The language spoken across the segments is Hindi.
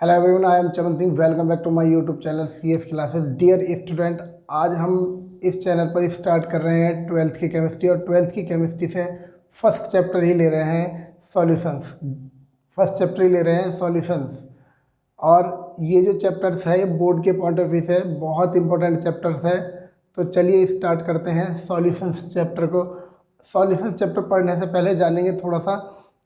Hello everyone, I am Chaman Singh. Welcome back to my YouTube channel CS classes. Dear student, आज हम इस चैनल पर स्टार्ट कर रहे हैं 12th की केमिस्ट्री, और 12th की केमिस्ट्री से फर्स्ट चैप्टर ही ले रहे हैं सॉल्यूशंस। फर्स्ट चैप्टर ही ले रहे हैं सॉल्यूशंस। और ये जो चैप्टर्स है ये बोर्ड के पॉइंट ऑफ व्यू से बहुत इंपॉर्टेंट चैप्टर्स है। तो चलिए स्टार्ट करते हैं सॉल्यूशंस चैप्टर को। सॉल्यूशंस चैप्टर पढ़ने से पहले जानेंगे थोड़ा सा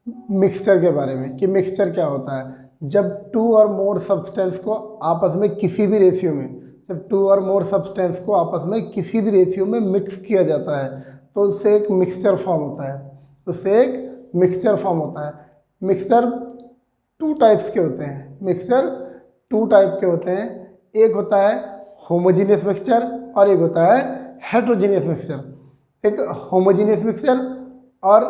मिक्सचर के बारे में कि मिक्सचर क्या होता है। जब टू और मोर सब्सटेंस को आपस में किसी भी रेशियो में जब टू और मोर सब्सटेंस को आपस में किसी भी रेशियो में मिक्स किया जाता है तो उससे एक मिक्सचर फॉर्म होता है। मिक्सचर टू टाइप्स के होते हैं। मिक्सचर टू टाइप के होते हैं। एक होता है होमोजीनियस मिक्सचर और एक होता है हेट्रोजीनियस मिक्सचर। एक होमोजीनियस मिक्सचर और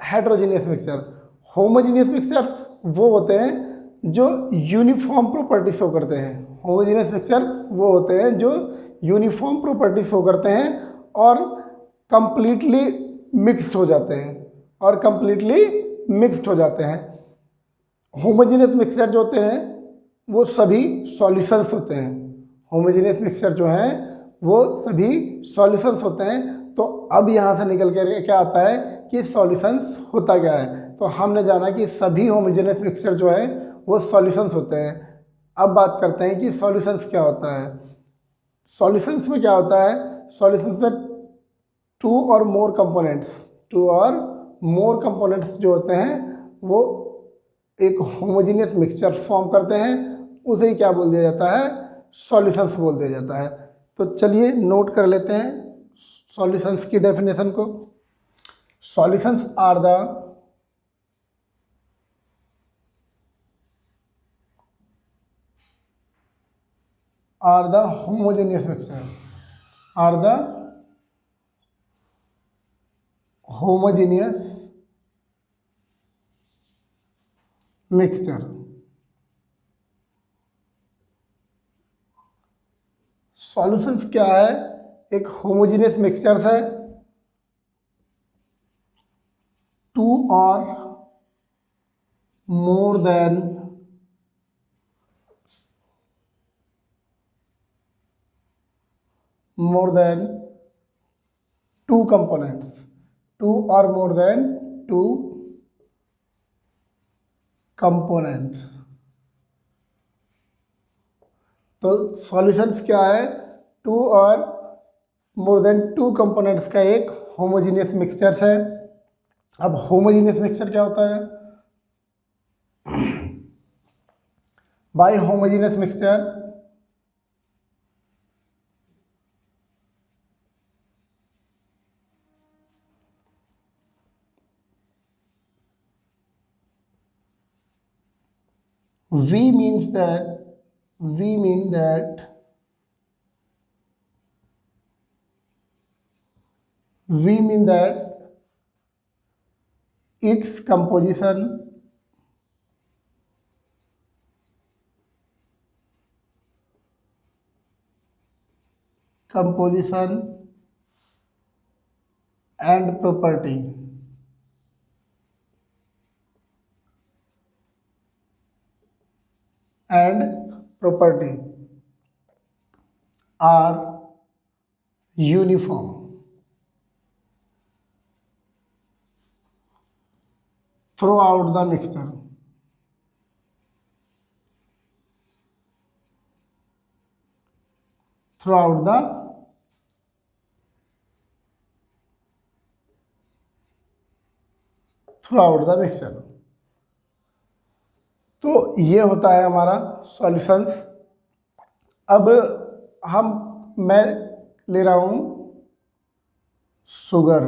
हेट्रोजीनियस मिक्सचर। होमोजीनियस मिक्सचर वो होते हैं जो यूनिफॉर्म प्रॉपर्टी शो करते हैं। होमोजीनियस मिक्सचर वो होते हैं जो यूनिफॉर्म प्रॉपर्टी शो करते हैं और कंप्लीटली मिक्स्ड हो जाते हैं। होमोजीनियस मिक्सचर जो होते हैं वो सभी सॉल्यूशंस होते हैं। होमोजीनियस मिक्सचर जो हैं वो सभी सॉल्यूशंस होते हैं। तो अब यहाँ से निकल कर क्या आता है कि सॉल्यूशंस होता क्या है। तो हमने जाना कि सभी होमोजेनियस मिक्सचर जो है वो सॉल्यूशंस होते हैं। अब बात करते हैं कि सॉल्यूशंस क्या होता है। सॉल्यूशंस में क्या होता है, सॉल्यूशंस में टू और मोर कंपोनेंट्स जो होते हैं वो एक होमोजेनियस मिक्सचर फॉर्म करते हैं। उसे ही क्या बोल दिया जाता है, सॉल्यूशंस बोल दिया जाता है। तो चलिए नोट कर लेते हैं सॉल्यूशंस की डेफिनेशन को। Solutions are the homogeneous mixture solutions क्या है, एक होमोजेनियस मिक्सचर है। टू और more than two components. Two और मोर देन टू कंपोनेंट्स। तो सॉल्यूशंस क्या है, टू और मोर देन टू कंपोनेंट्स का एक होमोजेनियस मिक्सचर है। अब होमोजेनियस मिक्सचर क्या होता है, by homogeneous mixture we mean that its composition and property are uniform throughout the mixture. Through out the mixture. तो ये होता है हमारा सॉल्यूशंस। अब मैं ले रहा हूँ शुगर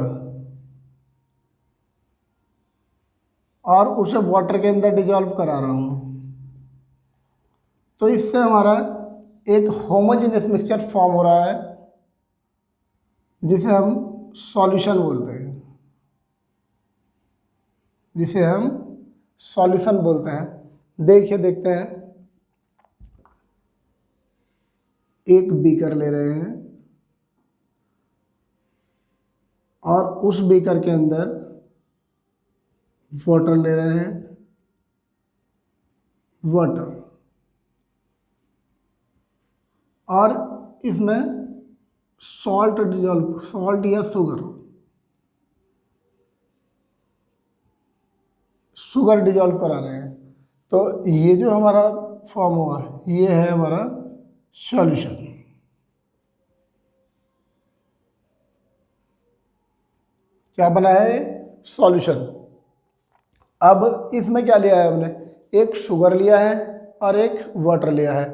और उसे वाटर के अंदर डिजॉल्व करा रहा हूँ। तो इससे हमारा एक होमोजेनियस मिक्सचर फॉर्म हो रहा है जिसे हम सॉल्यूशन बोलते हैं। देखते हैं, एक बीकर ले रहे हैं और उस बीकर के अंदर वाटर ले रहे हैं। और इसमें सॉल्ट डिजॉल्व, सॉल्ट या शुगर डिजॉल्व करा रहे हैं। तो ये जो हमारा फॉर्म हुआ ये है हमारा सॉल्यूशन। क्या बना है? सॉल्यूशन। अब इसमें क्या लिया है हमने? एक शुगर लिया है और एक वाटर लिया है।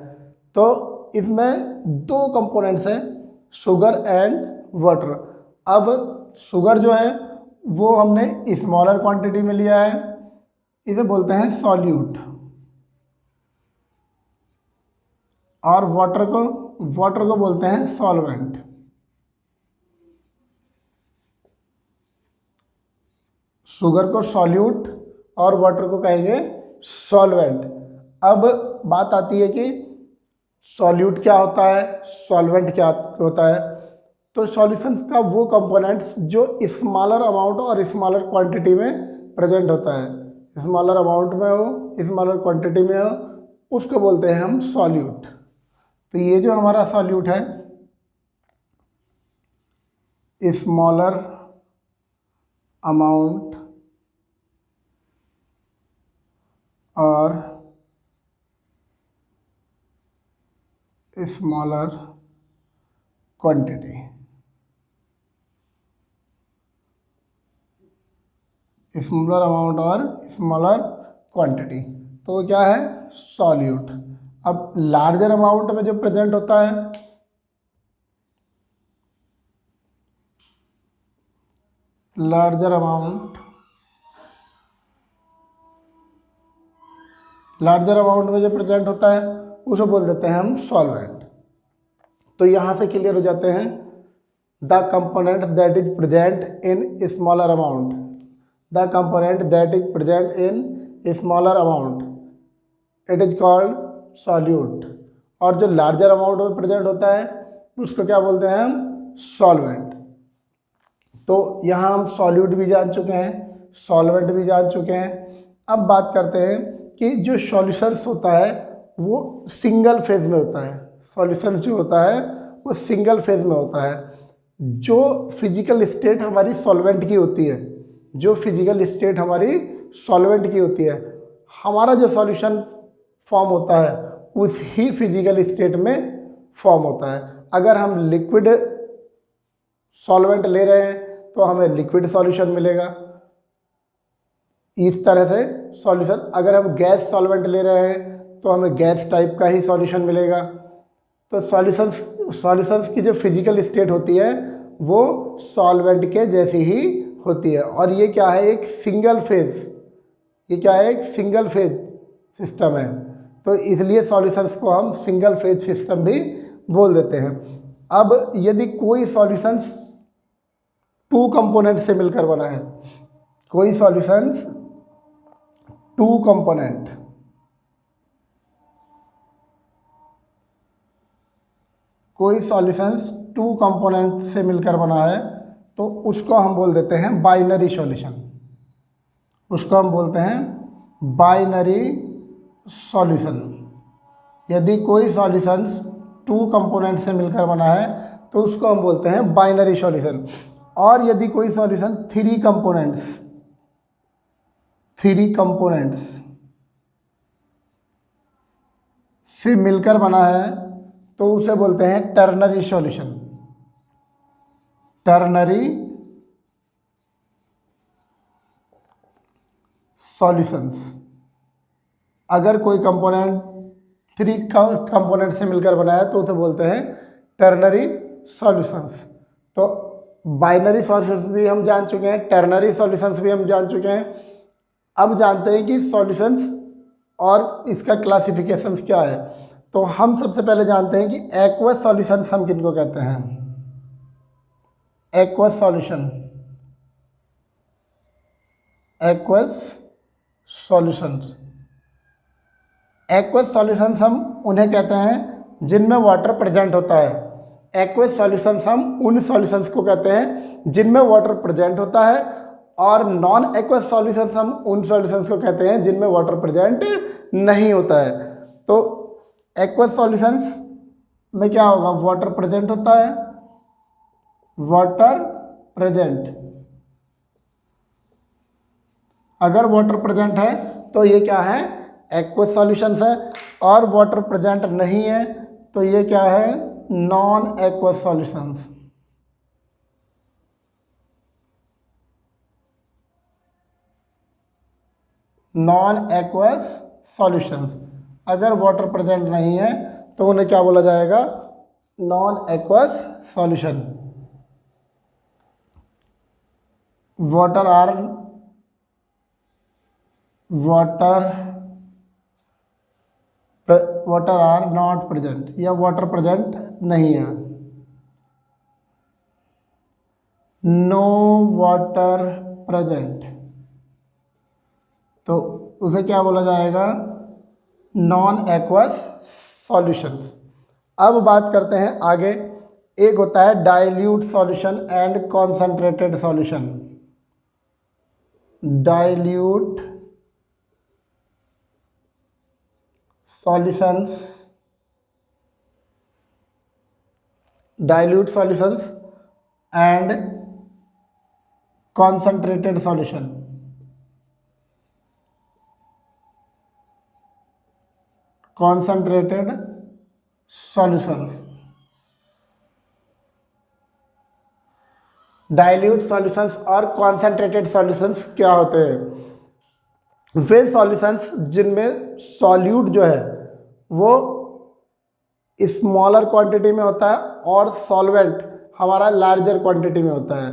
तो इसमें दो कंपोनेंट्स हैं, शुगर एंड वाटर। अब शुगर जो है वो हमने स्मॉलर क्वांटिटी में लिया है, इसे बोलते हैं सॉल्यूट। और वाटर को बोलते हैं सॉल्वेंट। शुगर को सॉल्यूट और वाटर को कहेंगे सॉल्वेंट। अब बात आती है कि सॉल्यूट क्या होता है, सॉल्वेंट क्या होता है। तो सॉल्यूशंस का वो कंपोनेंट्स जो स्मॉलर अमाउंट और स्मॉलर क्वांटिटी में प्रेजेंट होता है, स्मॉलर अमाउंट में हो, स्मॉलर क्वांटिटी में हो, उसको बोलते हैं हम सॉल्यूट। तो ये जो हमारा सॉल्यूट है, स्मॉलर अमाउंट और स्मॉलर क्वांटिटी, स्मॉलर अमाउंट और स्मॉलर क्वांटिटी, तो क्या है? सॉल्यूट। अब लार्जर अमाउंट में जो प्रेजेंट होता है, लार्जर अमाउंट में जो प्रेजेंट होता है उसे बोल देते हैं हम सॉल्वेंट। तो यहाँ से क्लियर हो जाते हैं, the component that is present in smaller amount, the component that is present in smaller amount it is called solute. और जो लार्जर अमाउंट में प्रेजेंट होता है उसको क्या बोलते हैं हम? सॉल्वेंट। तो यहाँ हम सॉल्यूट भी जान चुके हैं, सॉल्वेंट भी जान चुके हैं। अब बात करते हैं कि जो सॉल्यूशंस होता है वो सिंगल फेज में होता है। सॉल्यूशंस जो होता है वो सिंगल फेज में होता है। जो फिजिकल स्टेट हमारी सॉल्वेंट की होती है, जो फिजिकल स्टेट हमारी सॉल्वेंट की होती है, हमारा जो सॉल्यूशन फॉर्म होता है उस ही फिजिकल स्टेट में फॉर्म होता है। अगर हम लिक्विड सॉल्वेंट ले रहे हैं तो हमें लिक्विड सॉल्यूशन मिलेगा, इस तरह से सॉल्यूशन। अगर हम गैस सॉल्वेंट ले रहे हैं तो हमें गैस टाइप का ही सॉल्यूशन मिलेगा। तो सॉल्यूशंस की जो फिजिकल स्टेट होती है वो सॉल्वेंट के जैसी ही होती है। और ये क्या है? एक सिंगल फेज, ये क्या है? एक सिंगल फेज सिस्टम है। तो इसलिए सॉल्यूशंस को हम सिंगल फेज सिस्टम भी बोल देते हैं। अब यदि कोई सॉल्यूशंस टू कंपोनेंट से मिलकर बना है, कोई सॉल्यूशंस टू कंपोनेंट, कोई सॉल्यूशंस टू कंपोनेंट से मिलकर बना है तो उसको हम बोल देते हैं बाइनरी सॉल्यूशन। उसको हम बोलते हैं बाइनरी सॉल्यूशन। यदि कोई सॉल्यूशंस टू कंपोनेंट से मिलकर बना है तो उसको हम बोलते हैं बाइनरी सॉल्यूशन। और यदि कोई सॉल्यूशन थ्री कंपोनेंट्स से मिलकर बना है तो उसे बोलते हैं टर्नरी सॉल्यूशन। Ternary solutions. अगर कोई कंपोनेंट थ्री कंपोनेंट से मिलकर बना है तो उसे बोलते हैं टर्नरी सॉल्यूशंस। तो बाइनरी सॉल्यूशंस भी हम जान चुके हैं, टर्नरी सॉल्यूशंस भी हम जान चुके हैं। अब जानते हैं कि सॉल्यूशंस और इसका क्लासिफिकेशन क्या है। तो हम सबसे पहले जानते हैं कि एक्वस सॉल्यूशंस हम किनको कहते हैं? Aqueous solution, aqueous solutions. Aqueous solutions हम उन्हें कहते हैं जिनमें वाटर प्रेजेंट होता है। एक्वस सॉल्यूशंस हम उन सॉल्यूशंस को कहते हैं जिनमें वाटर प्रेजेंट होता है। और नॉन एक्वस सॉल्यूशंस हम उन सॉल्यूशंस को कहते हैं जिनमें वाटर प्रेजेंट नहीं होता है। तो एक्वस सॉल्यूशंस में क्या होगा, वाटर प्रेजेंट होता है, वाटर प्रेजेंट। अगर वाटर प्रेजेंट है तो ये क्या है, एक्वस सॉल्यूशंस है, और वाटर प्रेजेंट नहीं है तो ये क्या है, non aqueous solutions. Non aqueous solutions, अगर वाटर प्रेजेंट नहीं है तो उन्हें क्या बोला जाएगा, non aqueous solution. Water are not present, या वाटर प्रेजेंट नहीं है, नो वाटर प्रेजेंट, तो उसे क्या बोला जाएगा, नॉन एक्वस सॉल्यूशंस। अब बात करते हैं आगे, एक होता है dilute solution and concentrated solution. Dilute solutions, dilute solutions and concentrated solution. Concentrated solutions, dilute solutions और कॉन्सेंट्रेटेड सॉल्यूशंस क्या होते हैं, वे सॉल्यूशंस जिनमें सॉल्यूट जो है वो स्मॉलर क्वांटिटी में होता है और सॉल्वेंट हमारा लार्जर क्वांटिटी में होता है,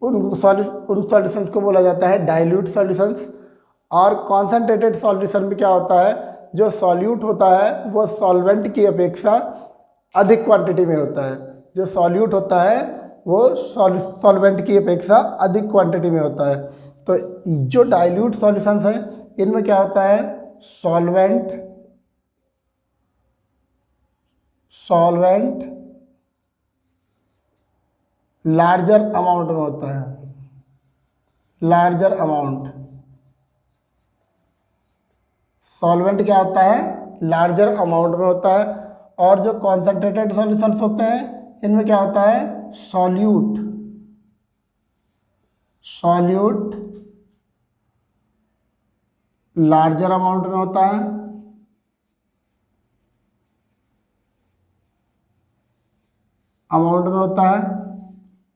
उन सॉल्यूशंस को बोला जाता है डाइल्यूट सॉल्यूशंस। और कॉन्सेंट्रेटेड सॉल्यूशन में क्या होता है, जो सॉल्यूट होता है वो सॉल्वेंट की अपेक्षा अधिक क्वांटिटी में होता है, जो सॉल्यूट होता है वो सॉल्वेंट की अपेक्षा अधिक क्वांटिटी में होता है। तो जो डाइल्यूट सॉल्यूशंस हैं इनमें क्या होता है, सॉल्वेंट लार्जर अमाउंट में होता है, लार्जर अमाउंट। सॉल्वेंट क्या होता है, लार्जर अमाउंट में होता है। और जो कॉन्सेंट्रेटेड सॉल्यूशंस होते हैं इनमें क्या होता है, सॉल्यूट लार्जर अमाउंट में होता है,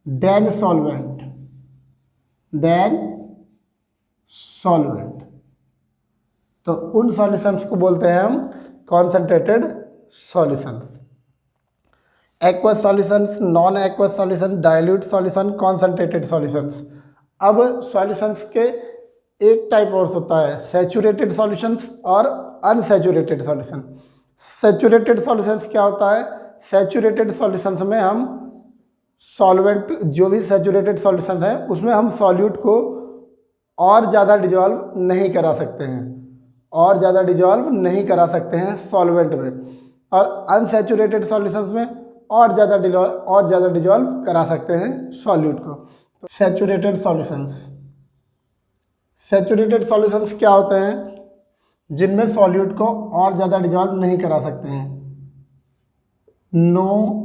देन सॉल्वेंट। तो उन सॉल्यूशंस को बोलते हैं हम concentrated solutions. Aqueous solutions, non aqueous solution, dilute solution, concentrated solutions. अब सॉल्यूशंस के एक टाइप और होता है, सैचुरेटेड सॉल्यूशंस और अनसैचुरेटेड सॉल्यूशन। सैचुरेटेड सॉल्यूशंस क्या होता है, सैचुरेटेड सॉल्यूशंस में हम सॉल्वेंट, जो भी सैचुरेटेड सॉल्यूशंस है उसमें हम सॉल्यूट को और ज़्यादा डिजॉल्व नहीं करा सकते हैं, सॉल्वेंट में। और अनसैचुरेटेड सॉल्यूशंस में और ज़्यादा डिजॉल्व करा सकते हैं सॉल्यूट को। तो सैचुरेटेड सॉल्यूशंस क्या होते हैं, जिनमें सॉल्यूट को और ज़्यादा डिजॉल्व नहीं करा सकते हैं, no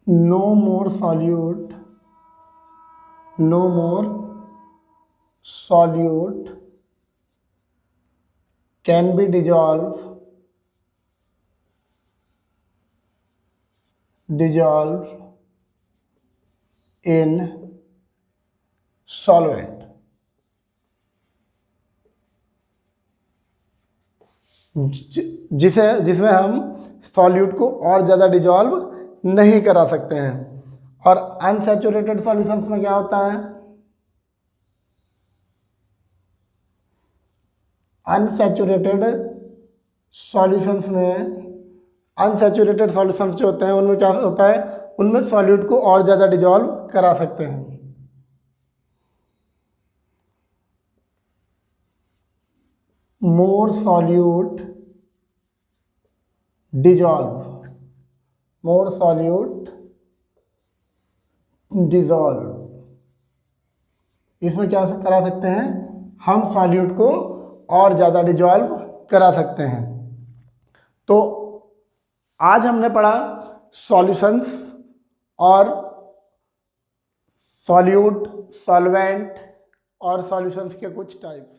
more solute can be dissolved in solvent। जिसमें हम सॉल्यूट को और ज़्यादा डिजॉल्व नहीं करा सकते हैं। और अनसैचुरेटेड सॉल्यूशंस में क्या होता है, अनसैचुरेटेड सॉल्यूशंस जो होते हैं उनमें क्या होता है, उनमें सॉल्यूट को और ज़्यादा डिजॉल्व करा सकते हैं। मोर सॉल्यूट डिजॉल्व डिजॉल्व। इसमें क्या करा सकते हैं, हम सॉल्यूट को और ज़्यादा डिजॉल्व करा सकते हैं। तो आज हमने पढ़ा सॉल्यूशंस और सॉल्यूट, सॉल्वेंट और सॉल्यूशंस के कुछ टाइप्स।